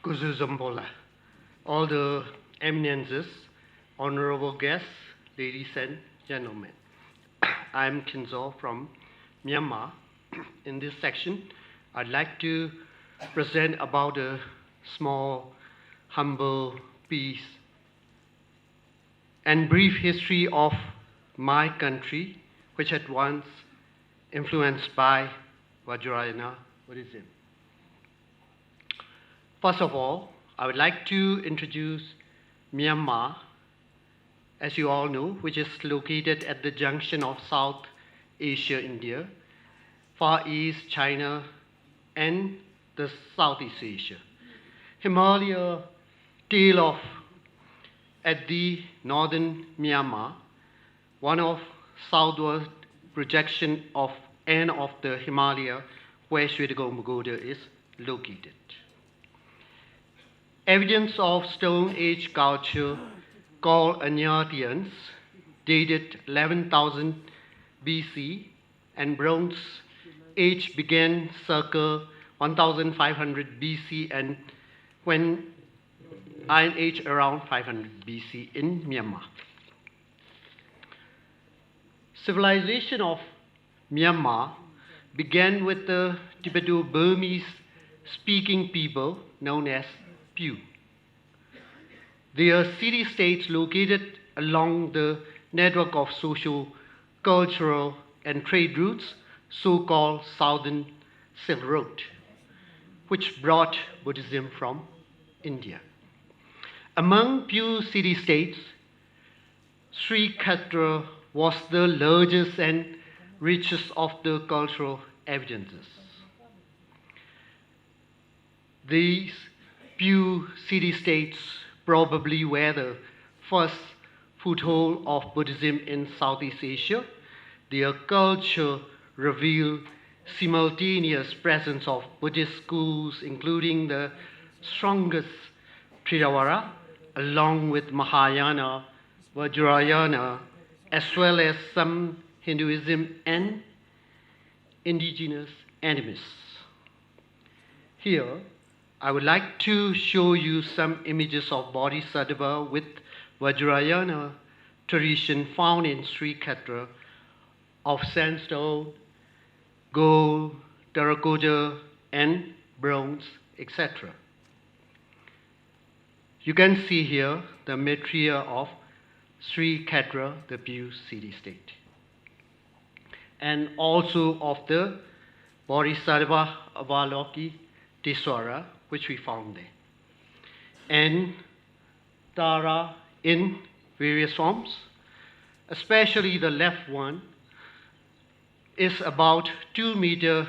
Kuzuzambola, all the eminences, honorable guests, ladies and gentlemen. I'm Khin Zaw from Myanmar. In this section, I'd like to present about a small, humble piece and brief history of my country, which at once influenced by Vajrayana Buddhism. First of all, I would like to introduce Myanmar, as you all know, which is located at the junction of South Asia, India, Far East, China, and the Southeast Asia. Himalaya tail off at the northern Myanmar, one of southward projection of end of the Himalaya where Srivatsa Pagoda is located. Evidence of Stone Age culture called Anyatians dated 11,000 BC and Bronze Age began circa 1,500 BC and when Iron Age around 500 BC in Myanmar. Civilization of Myanmar began with the Tibeto-Burmese speaking people known as Pew. They are city-states located along the network of social, cultural, and trade routes, so-called Southern Silk Road, which brought Buddhism from India. Among Pew city-states, Sri Ksetra was the largest and richest of the cultural evidences. These Pew city-states probably were the first foothold of Buddhism in Southeast Asia. Their culture revealed simultaneous presence of Buddhist schools, including the strongest Thirawara, along with Mahayana, Vajrayana, as well as some Hinduism and indigenous animists. Here, I would like to show you some images of Bodhisattva with Vajrayana tradition found in Sri Ksetra of sandstone, gold, terracotta, and bronze, etc. You can see here the matriarch of Sri Ksetra, the Pew city-state, and also of the Bodhisattva Avalokiteshvara, which we found there, and Tara in various forms, especially the left one is about 2 meter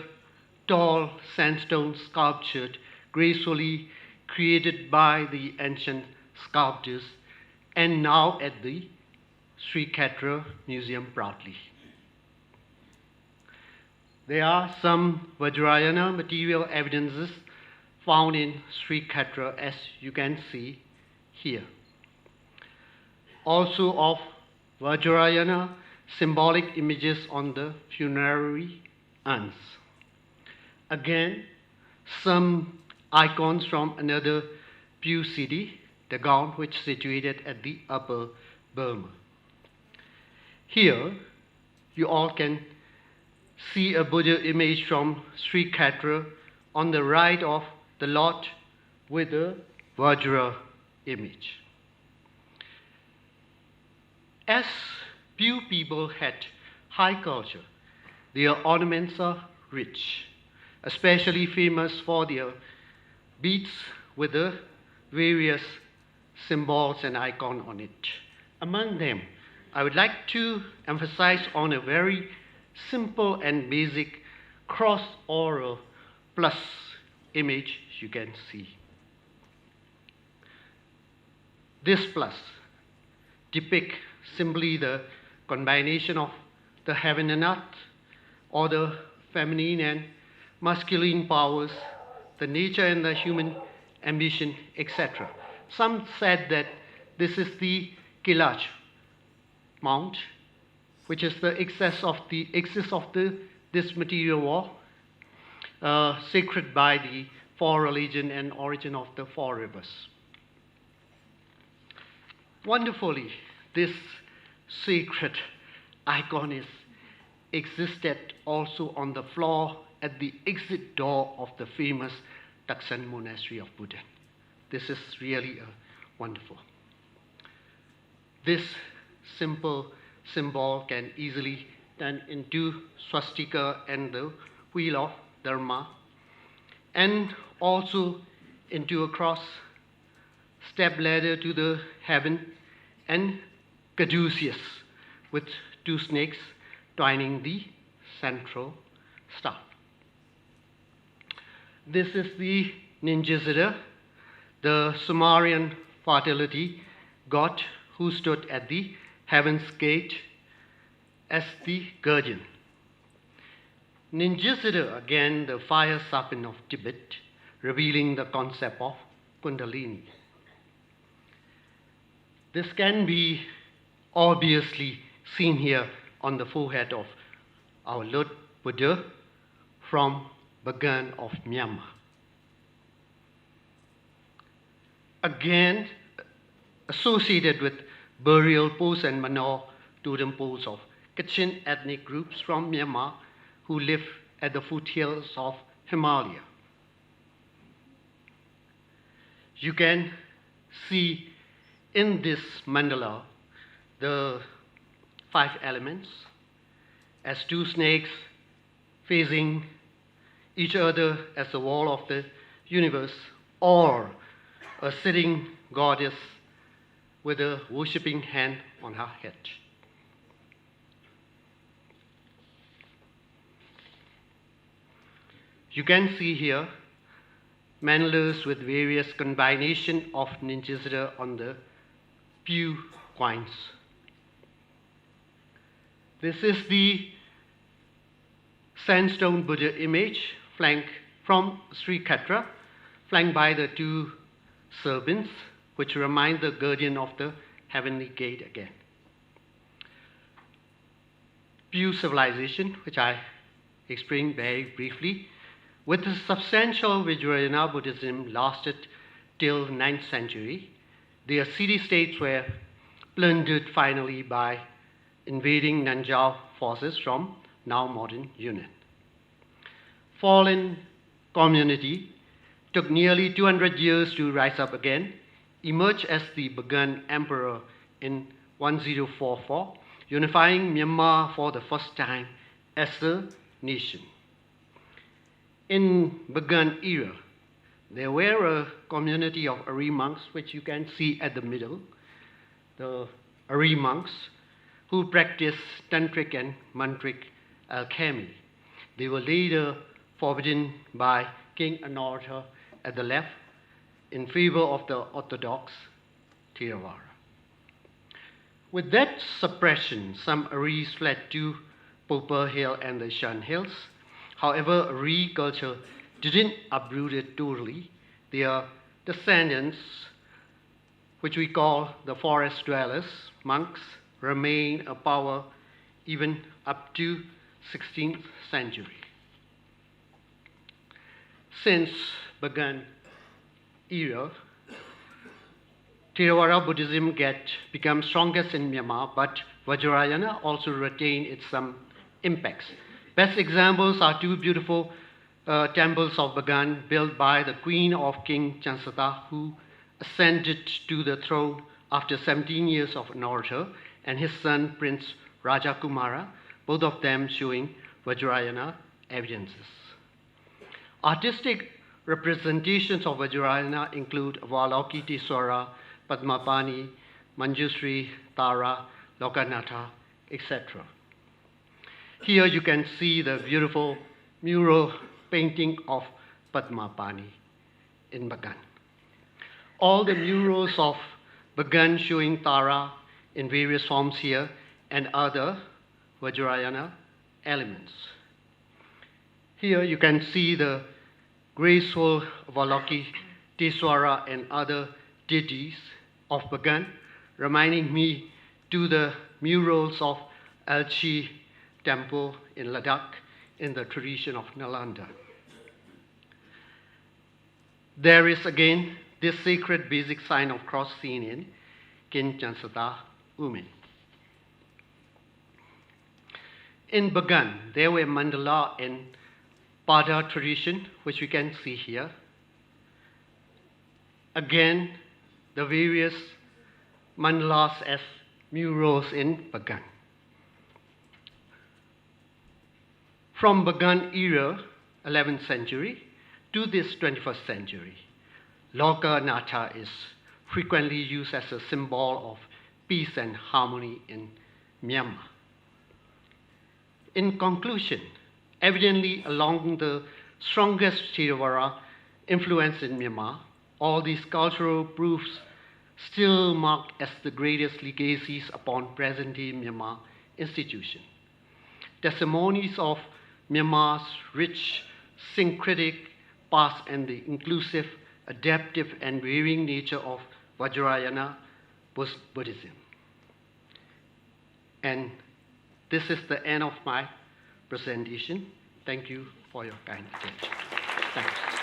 tall sandstone sculptured gracefully created by the ancient sculptors and now at the Sri Ksetra Museum proudly. There are some Vajrayana material evidences found in Sri Ksetra, as you can see here. Also of Vajrayana symbolic images on the funerary urns. Again, some icons from another Pew city, Dagon, which is situated at the upper Burma. Here, you all can see a Buddha image from Sri Ksetra on the right of the lot with a Vajra image. As Pew people had high culture, their ornaments are rich, especially famous for their beads with the various symbols and icons on it. Among them, I would like to emphasize on a very simple and basic cross or a plus image you can see. This plus depicts simply the combination of the heaven and earth, or the feminine and masculine powers, the nature and the human ambition, etc. Some said that this is the Kailash Mount, which is the excess of this material world, sacred by the four religion and origin of the four rivers. Wonderfully, this sacred icon existed also on the floor at the exit door of the famous Taksan monastery of Buddha. This is really wonderful. This simple symbol can easily turn into swastika and the wheel of Dharma, and also into a cross, step ladder to the heaven, and caduceus with two snakes twining the central staff. This is the Ninjasiddha, the Sumerian fertility god who stood at the heaven's gate as the guardian. Ninjasiddha, again, the fire serpent of Tibet, revealing the concept of Kundalini. This can be obviously seen here on the forehead of our Lord Buddha from Bagan of Myanmar. Again, associated with burial poles and manor totem poles of Kachin ethnic groups from Myanmar who live at the foothills of Himalaya. You can see in this mandala the 5 elements as two snakes facing each other as the wall of the universe, or a sitting goddess with a worshipping hand on her head. You can see here mandalas with various combination of Ninjasiddha on the few coins. This is the sandstone Buddha image flanked from Sri Ksetra, flanked by the 2 serpents, which remind the guardian of the heavenly gate again. Few civilization, which I explained very briefly, with the substantial Vajrayana Buddhism lasted till 9th century. Their city-states were plundered finally by invading Nanjao forces from now modern Yunnan. Fallen community took nearly 200 years to rise up again, emerged as the Bagan emperor in 1044, unifying Myanmar for the first time as a nation. In Bagan era, there were a community of Ari monks, which you can see at the middle, the Ari monks who practiced tantric and mantric alchemy. They were later forbidden by King Anartha at the left in favor of the orthodox Theravada. With that suppression, some Aris fled to Popper Hill and the Shan Hills. However, Ari culture didn't uproot it totally. Their descendants, which we call the forest dwellers, monks, remain a power even up to 16th century. Since Bagan era, Theravada Buddhism became strongest in Myanmar, but Vajrayana also retained its some impacts. Best examples are 2 beautiful temples of Bagan built by the queen of King Kyansittha, who ascended to the throne after 17 years of Anartha, and his son Prince Raja Kumara, both of them showing Vajrayana evidences. Artistic representations of Vajrayana include Avalokiteshvara, Padmapani, Manjusri, Tara, Lokanatha, etc. Here you can see the beautiful mural painting of Padmapani in Bagan. All the murals of Bagan showing Tara in various forms here and other Vajrayana elements. Here you can see the graceful Avalokiteshvara and other deities of Bagan, reminding me to the murals of Alchi Temple in Ladakh in the tradition of Nalanda. There is again this sacred basic sign of cross seen in Kyansittha women. In Bagan, there were Mandala and Pada tradition, which we can see here. Again, the various mandalas as murals in Bagan. From Bagan era, 11th century, to this 21st century, Loka Natha is frequently used as a symbol of peace and harmony in Myanmar. In conclusion, evidently along the strongest Theravada influence in Myanmar, all these cultural proofs still mark as the greatest legacies upon present-day Myanmar institution. Testimonies of Myanmar's rich syncretic past and the inclusive, adaptive, and varying nature of Vajrayana Buddhism. And this is the end of my presentation. Thank you for your kind attention. Thanks.